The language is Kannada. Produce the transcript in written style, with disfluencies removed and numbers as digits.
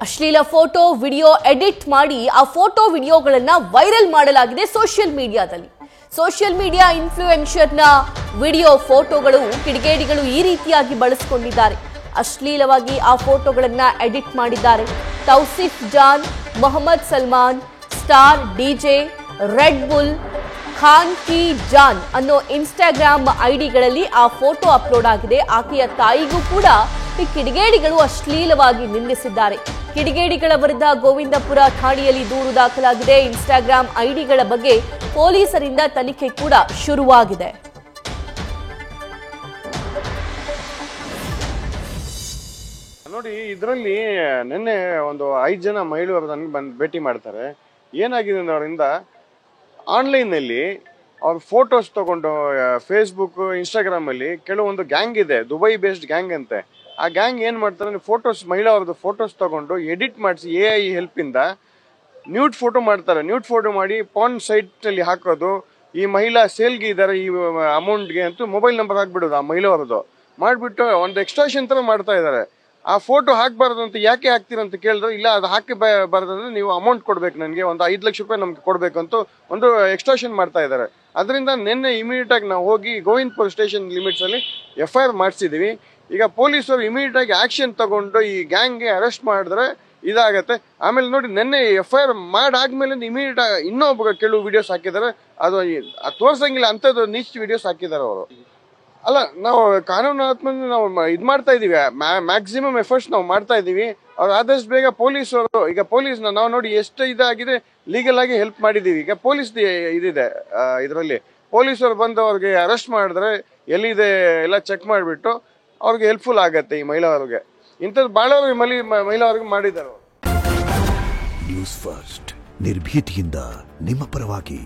ಅಶ್ಲೀಲ ಫೋಟೋ ವಿಡಿಯೋ ಎಡಿಟ್ ಮಾಡಿ ಆ ಫೋಟೋ ವಿಡಿಯೋಗಳನ್ನ ವೈರಲ್ ಮಾಡಲಾಗಿದೆ ಸೋಷಿಯಲ್ ಮೀಡಿಯಾದಲ್ಲಿ. ಸೋಷಿಯಲ್ ಮೀಡಿಯಾ ಇನ್ಫ್ಲೂಯೆನ್ಸರ್ನ ವಿಡಿಯೋ ಫೋಟೋಗಳು ಕಿಡಿಗೇಡಿಗಳು ಈ ರೀತಿಯಾಗಿ ಬಳಸಿಕೊಂಡಿದ್ದಾರೆ. ಅಶ್ಲೀಲವಾಗಿ ಆ ಫೋಟೋಗಳನ್ನ ಎಡಿಟ್ ಮಾಡಿದ್ದಾರೆ. Tausif Jan, Mohammed Salman, star DJ, Red Bull, Khan ki Jaan ಅನ್ನೋ ಇನ್ಸ್ಟಾಗ್ರಾಮ್ ಐಡಿಗಳಲ್ಲಿ ಆ ಫೋಟೋ ಅಪ್ಲೋಡ್ ಆಗಿದೆ. ಆಕೆಯ ತಾಯಿಗೂ ಕೂಡ ಈ ಕಿಡಿಗೇಡಿಗಳು ಅಶ್ಲೀಲವಾಗಿ ನಿಂದಿಸಿದ್ದಾರೆ. ಕಿಡಿಗೇಡಿಗಳ ವಿರುದ್ಧ ಗೋವಿಂದಪುರ ಠಾಣೆಯಲ್ಲಿ ದೂರು ದಾಖಲಾಗಿದೆ. ಇನ್ಸ್ಟಾಗ್ರಾಮ್ ಐಡಿಗಳ ಬಗ್ಗೆ ಪೊಲೀಸರಿಂದ ತನಿಖೆ ಕೂಡ ಶುರುವಾಗಿದೆ. ನೋಡಿ, ಇದರಲ್ಲಿ ನಿನ್ನೆ ಒಂದು 5 ಜನ ಮಹಿಳೆಯರು ನನಗೆ ಬಂದು ಭೇಟಿ ಮಾಡ್ತಾರೆ. ಏನಾಗಿದೆ ಅಂದ್ರೆ ಅವರಿಂದ ಆನ್ಲೈನಲ್ಲಿ ಅವ್ರ ಫೋಟೋಸ್ ತಗೊಂಡು ಫೇಸ್ಬುಕ್, ಇನ್ಸ್ಟಾಗ್ರಾಮಲ್ಲಿ ಕೆಲವೊಂದು ಗ್ಯಾಂಗ್ ಇದೆ, ದುಬೈ ಬೇಸ್ಡ್ ಗ್ಯಾಂಗ್ ಅಂತೆ. ಆ ಗ್ಯಾಂಗ್ ಏನು ಮಾಡ್ತಾರೆ, ಫೋಟೋಸ್ ಮಹಿಳೆಯವ್ರದ್ದು ಫೋಟೋಸ್ ತಗೊಂಡು ಎಡಿಟ್ ಮಾಡಿಸಿ AI ಹೆಲ್ಪಿಂದ ನ್ಯೂಡ್ ಫೋಟೋ ಮಾಡ್ತಾರೆ. ನ್ಯೂಡ್ ಫೋಟೋ ಮಾಡಿ ಪಾನ್ ಸೈಟಲ್ಲಿ ಹಾಕೋದು. ಈ ಮಹಿಳಾ ಸೇಲ್ಗೆ ಇದ್ದಾರೆ, ಈ ಅಮೌಂಟ್ಗೆ ಅಂತೂ ಮೊಬೈಲ್ ನಂಬರ್ ಹಾಕ್ಬಿಡೋದು ಆ ಮಹಿಳೆಯವ್ರದ್ದು. ಮಾಡಿಬಿಟ್ಟು ಒಂದು ಎಕ್ಸ್ಟ್ರಾಕ್ಷನ್ ಥರ ಮಾಡ್ತಾ ಇದ್ದಾರೆ. ಆ ಫೋಟೋ ಹಾಕಬಾರ್ದು ಅಂತ ಯಾಕೆ ಹಾಕ್ತೀರ ಅಂತ ಕೇಳಿದ್ರೆ, ಇಲ್ಲ ಅದು ಹಾಕಿ ಬಾರ್ದಂದ್ರೆ ನೀವು ಅಮೌಂಟ್ ಕೊಡ್ಬೇಕು, ನನಗೆ ಒಂದು 5 ಲಕ್ಷ ರೂಪಾಯಿ ನಮ್ಗೆ ಕೊಡಬೇಕು ಅಂತ ಒಂದು ಎಕ್ಸ್ಟ್ರಾಕ್ಷನ್ ಮಾಡ್ತಾ ಇದ್ದಾರೆ. ಅದರಿಂದ ನಿನ್ನೆ ಇಮಿಡಿಯೇಟ್ ಆಗಿ ನಾವು ಹೋಗಿ ಗೋವಿಂದಪುರ ಸ್ಟೇಷನ್ ಲಿಮಿಟ್ಸಲ್ಲಿ FIR ಮಾಡಿಸಿದ್ದೀವಿ. ಈಗ ಪೊಲೀಸರು ಇಮಿಡಿಯೇಟ್ ಆಗಿ ಆಕ್ಷನ್ ತಗೊಂಡು ಈ ಗ್ಯಾಂಗ್ಗೆ ಅರೆಸ್ಟ್ ಮಾಡಿದ್ರೆ ಇದಾಗತ್ತೆ. ಆಮೇಲೆ ನೋಡಿ, ನಿನ್ನೆ FIR ಮಾಡಾದ್ಮೇಲೆ ಇಮಿಡಿಯೇಟ್ ಇನ್ನೊಬ್ಬ ಕೆಲವು ವಿಡಿಯೋಸ್ ಹಾಕಿದ್ದಾರೆ. ಅದು ತೋರ್ಸಂಗಿಲ್ಲ ಅಂಥದ್ದು ನೀಚ್ ವಿಡಿಯೋಸ್ ಹಾಕಿದ್ದಾರೆ ಅವರು. ಅಲ್ಲ, ನಾವು ಕಾನೂನಾತ್ಮಕ ನಾವು ಇದು ಮಾಡ್ತಾ ಇದೀವಿ, ಮ್ಯಾಕ್ಸಿಮಮ್ ಎಫರ್ಟ್ಸ್ ನಾವು ಮಾಡ್ತಾ ಇದೀವಿ. ಅವ್ರು ಆದಷ್ಟು ಬೇಗ ಪೊಲೀಸರು, ಈಗ ಪೊಲೀಸ್ನ ನಾವು ನೋಡಿ ಎಷ್ಟು ಇದಾಗಿದೆ, ಲೀಗಲ್ ಆಗಿ ಹೆಲ್ಪ್ ಮಾಡಿದೀವಿ. ಈಗ ಪೊಲೀಸ್ ಇದಿದೆ, ಇದರಲ್ಲಿ ಪೊಲೀಸರು ಬಂದು ಅವ್ರಿಗೆ ಅರೆಸ್ಟ್ ಮಾಡಿದ್ರೆ ಎಲ್ಲಿದೆ ಎಲ್ಲ ಚೆಕ್ ಮಾಡಿಬಿಟ್ಟು ಅವ್ರಿಗೆ ಹೆಲ್ಪ್ಫುಲ್ ಆಗತ್ತೆ. ಈ ಮಹಿಳೆಯವ್ರಿಗೆ ಇಂಥದ್ದು ಭಾಳ ಮಹಿಳೆಯವ್ರಿಗೆ ಮಾಡಿದ್ದಾರೆ. ನ್ಯೂಸ್ ಫಸ್ಟ್, ನಿರ್ಭೀತಿಯಿಂದ ನಿಮ್ಮ ಪರವಾಗಿ.